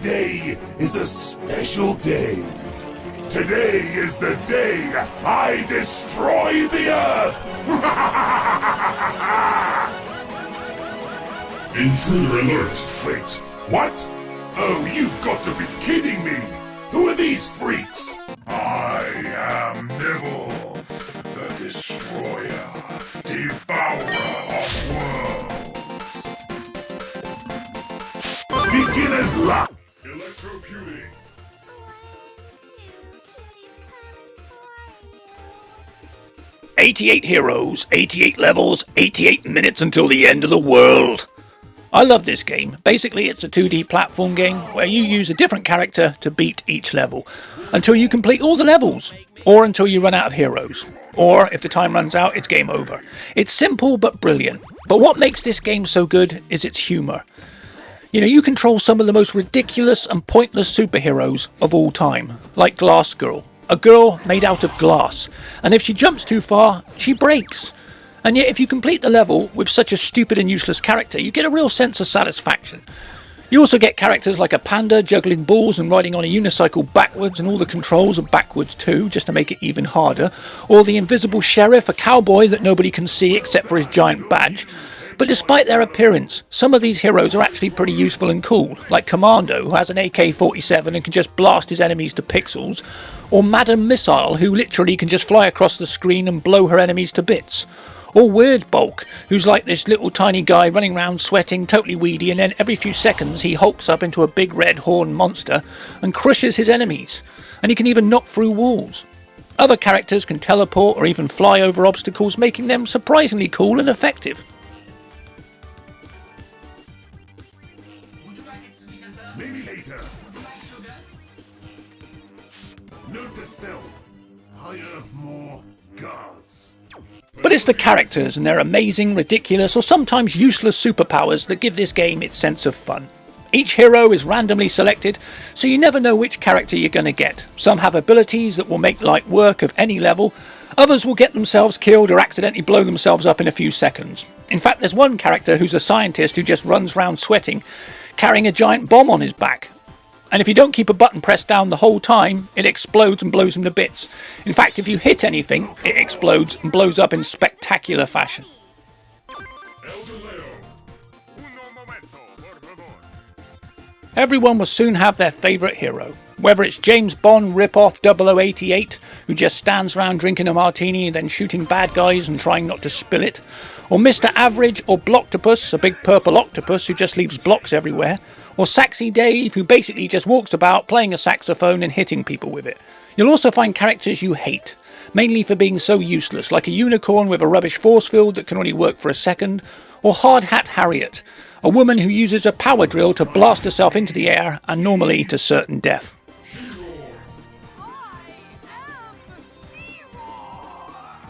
Today is a special day. Today is the day I destroy the Earth! Intruder alert! Wait, what? Oh, you've got to be kidding me! Who are these freaks? I am Nibbles, the Destroyer, Devourer of Worlds. Beginner's luck! Electrocuting. "88 heroes, 88 levels, 88 minutes until the end of the world." I love this game. Basically, it's a 2D platform game where you use a different character to beat each level until you complete all the levels, or until you run out of heroes, or if the time runs out, it's game over. It's simple but brilliant. But what makes this game so good is its humour. You know, you control some of the most ridiculous and pointless superheroes of all time, like Glass Girl, a girl made out of glass, and if she jumps too far, she breaks. And yet if you complete the level with such a stupid and useless character, you get a real sense of satisfaction. You also get characters like a panda juggling balls and riding on a unicycle backwards, and all the controls are backwards too, just to make it even harder, or the invisible sheriff, a cowboy that nobody can see except for his giant badge. But despite their appearance, some of these heroes are actually pretty useful and cool, like Commando, who has an AK-47 and can just blast his enemies to pixels, or Madam Missile, who literally can just fly across the screen and blow her enemies to bits. Or Weird Bulk, who's like this little tiny guy running around sweating, totally weedy, and then every few seconds he hulks up into a big red horned monster and crushes his enemies. And he can even knock through walls. Other characters can teleport or even fly over obstacles, making them surprisingly cool and effective. Maybe later. Note to self. Hire more guards. But it's the characters and their amazing, ridiculous, or sometimes useless superpowers that give this game its sense of fun. Each hero is randomly selected, so you never know which character you're going to get. Some have abilities that will make light work of any level, others will get themselves killed or accidentally blow themselves up in a few seconds. In fact, there's one character who's a scientist who just runs around sweating, carrying a giant bomb on his back. And if you don't keep a button pressed down the whole time, it explodes and blows him to bits. In fact, if you hit anything, it explodes and blows up in spectacular fashion. Everyone will soon have their favourite hero. Whether it's James Bond rip-off 0088, who just stands around drinking a martini and then shooting bad guys and trying not to spill it, or Mr. Average or Blocktopus, a big purple octopus who just leaves blocks everywhere, or Saxy Dave, who basically just walks about playing a saxophone and hitting people with it. You'll also find characters you hate, mainly for being so useless, like a unicorn with a rubbish force field that can only work for a second, or Hard Hat Harriet, a woman who uses a power drill to blast herself into the air and normally to certain death.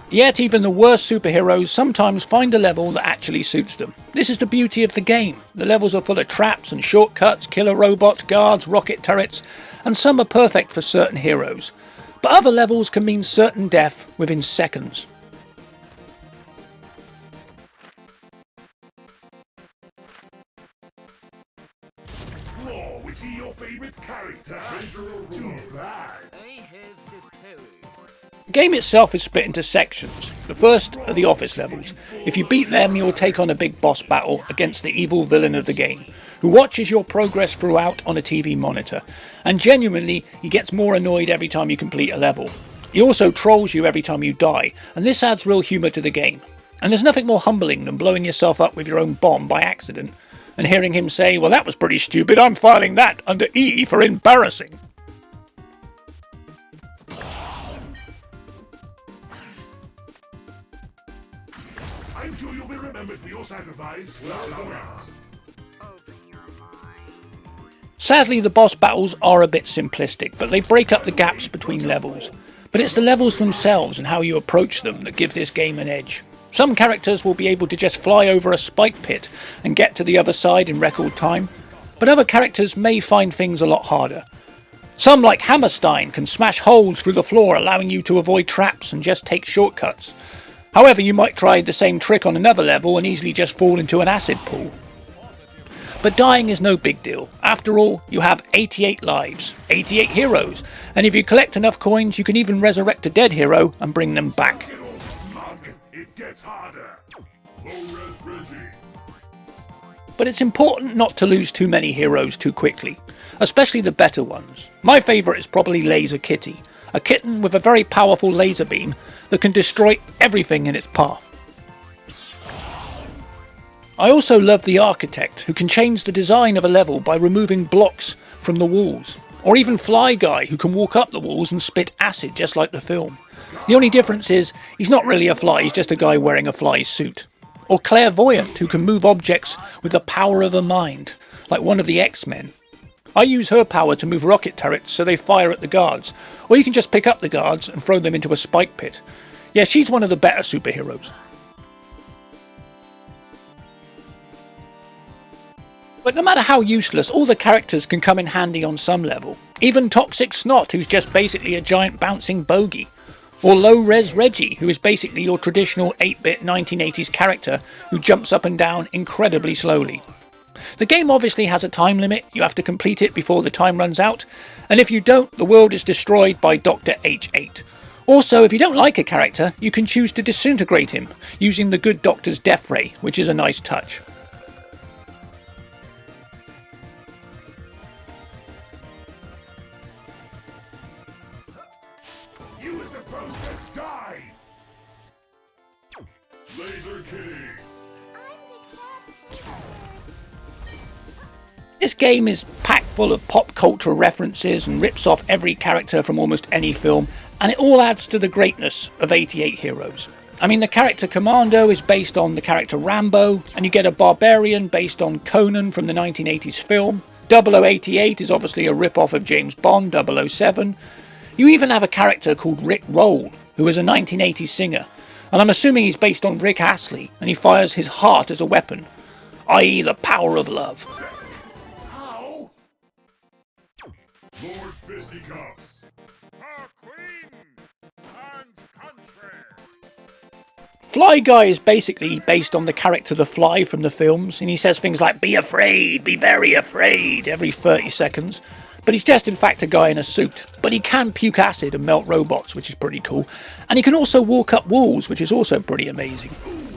Yet even the worst superheroes sometimes find a level that actually suits them. This is the beauty of the game. The levels are full of traps and shortcuts, killer robots, guards, rocket turrets, and some are perfect for certain heroes. But other levels can mean certain death within seconds. Oh, was he your favorite character? Too bad. The game itself is split into sections. The first are the office levels. If you beat them, you'll take on a big boss battle against the evil villain of the game, who watches your progress throughout on a TV monitor, and genuinely, he gets more annoyed every time you complete a level. He also trolls you every time you die, and this adds real humour to the game. And there's nothing more humbling than blowing yourself up with your own bomb by accident, and hearing him say, "Well, that was pretty stupid, I'm filing that under E for embarrassing." I'm sure you'll be remembered for your sacrifice. Sadly, the boss battles are a bit simplistic, but they break up the gaps between levels. But it's the levels themselves and how you approach them that give this game an edge. Some characters will be able to just fly over a spike pit and get to the other side in record time, but other characters may find things a lot harder. Some, like Hammerstein, can smash holes through the floor, allowing you to avoid traps and just take shortcuts. However, you might try the same trick on another level and easily just fall into an acid pool. But dying is no big deal. After all, you have 88 lives, 88 heroes, and if you collect enough coins, you can even resurrect a dead hero and bring them back. It gets harder. Low-res Reggie. But it's important not to lose too many heroes too quickly, especially the better ones. My favourite is probably Laser Kitty, a kitten with a very powerful laser beam that can destroy everything in its path. I also love the Architect, who can change the design of a level by removing blocks from the walls, or even Fly Guy, who can walk up the walls and spit acid just like the film. The only difference is he's not really a fly, he's just a guy wearing a fly suit. Or Clairvoyant, who can move objects with the power of a mind, like one of the X-Men. I use her power to move rocket turrets so they fire at the guards, or you can just pick up the guards and throw them into a spike pit. Yeah, she's one of the better superheroes. But no matter how useless, all the characters can come in handy on some level. Even Toxic Snot, who's just basically a giant bouncing bogey. Or Low-Res Reggie, who is basically your traditional 8-bit 1980s character who jumps up and down incredibly slowly. The game obviously has a time limit, you have to complete it before the time runs out, and if you don't, the world is destroyed by Dr. H8. Also, if you don't like a character, you can choose to disintegrate him, using the good Doctor's Death Ray, which is a nice touch. You were supposed to die! Laser Kitty! This game is packed full of pop culture references and rips off every character from almost any film, and it all adds to the greatness of 88 Heroes. I mean, the character Commando is based on the character Rambo, and you get a Barbarian based on Conan from the 1980s film. 0088 is obviously a rip-off of James Bond 007. You even have a character called Rick Roll, who is a 1980s singer, and I'm assuming he's based on Rick Astley, and he fires his heart as a weapon, i.e. the power of love. Ow! Lord Fisticuffs! Our queen and country. Fly Guy is basically based on the character The Fly from the films, and he says things like, "Be afraid, be very afraid," every 30 seconds. But he's just in fact a guy in a suit. But he can puke acid and melt robots, which is pretty cool. And he can also walk up walls, which is also pretty amazing.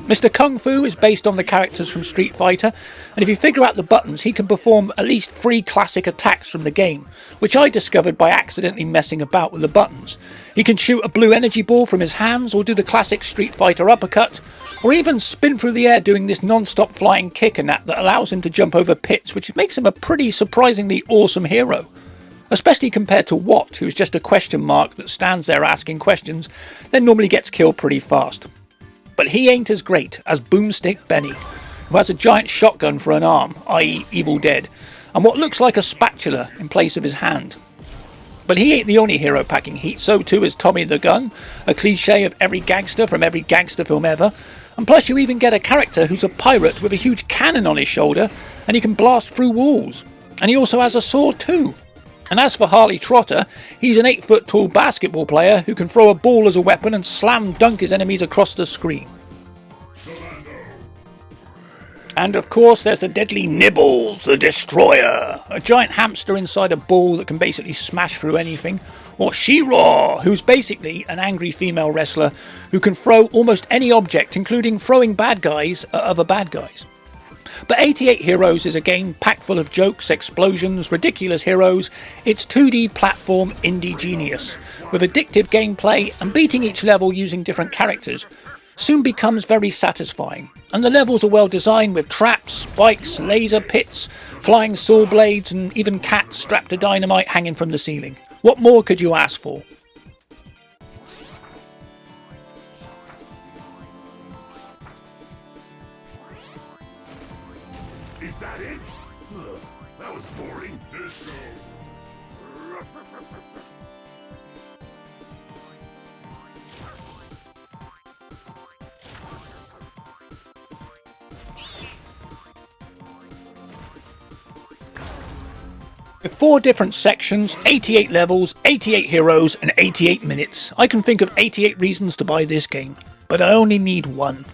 Mr. Kung Fu is based on the characters from Street Fighter, and if you figure out the buttons, he can perform at least 3 classic attacks from the game, which I discovered by accidentally messing about with the buttons. He can shoot a blue energy ball from his hands, or do the classic Street Fighter uppercut, or even spin through the air doing this non-stop flying kick and that allows him to jump over pits, which makes him a pretty surprisingly awesome hero. Especially compared to Watt, who's just a question mark that stands there asking questions, then normally gets killed pretty fast. But he ain't as great as Boomstick Benny, who has a giant shotgun for an arm, i.e. Evil Dead, and what looks like a spatula in place of his hand. But he ain't the only hero packing heat, so too is Tommy the Gun, a cliche of every gangster from every gangster film ever, and plus you even get a character who's a pirate with a huge cannon on his shoulder, and he can blast through walls. And he also has a sword too. And as for Harley Trotter, he's an 8-foot tall basketball player who can throw a ball as a weapon and slam dunk his enemies across the screen. And of course there's the deadly Nibbles, the Destroyer, a giant hamster inside a ball that can basically smash through anything. Or She-Ra, who's basically an angry female wrestler who can throw almost any object, including throwing bad guys at other bad guys. But 88 Heroes is a game packed full of jokes, explosions, ridiculous heroes. It's 2D platform indie genius, with addictive gameplay, and beating each level using different characters soon becomes very satisfying. And the levels are well designed with traps, spikes, laser pits, flying saw blades, and even cats strapped to dynamite hanging from the ceiling. What more could you ask for? Is that it? Ugh, that was boring. Disco. With 4 different sections, 88 levels, 88 heroes, and 88 minutes, I can think of 88 reasons to buy this game. But I only need one.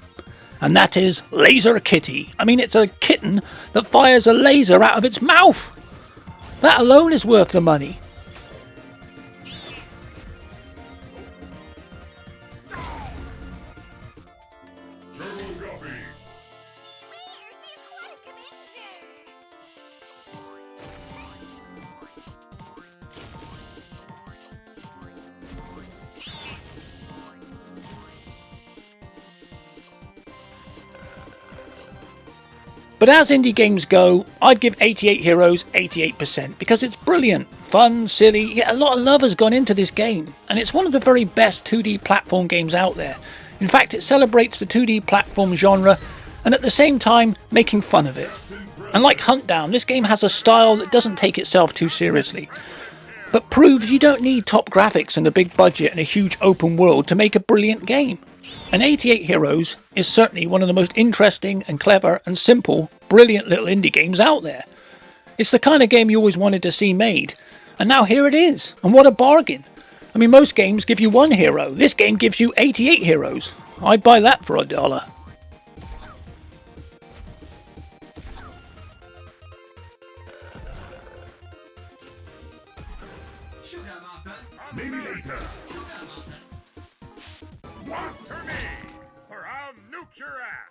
and that is Laser Kitty. I mean, it's a kitten that fires a laser out of its mouth. That alone is worth the money. Turbo Guppy. But as indie games go, I'd give 88 Heroes 88% because it's brilliant, fun, silly, yet a lot of love has gone into this game, and it's one of the very best 2D platform games out there. In fact, it celebrates the 2D platform genre and at the same time making fun of it. And like Huntdown, this game has a style that doesn't take itself too seriously, but proves you don't need top graphics and a big budget and a huge open world to make a brilliant game. And 88 Heroes is certainly one of the most interesting and clever and simple, brilliant little indie games out there. It's the kind of game you always wanted to see made, and now here it is, and what a bargain. I mean, most games give you one hero, this game gives you 88 heroes. I'd buy that for $1. Maybe later. Walk to me, or I'll nuke your ass.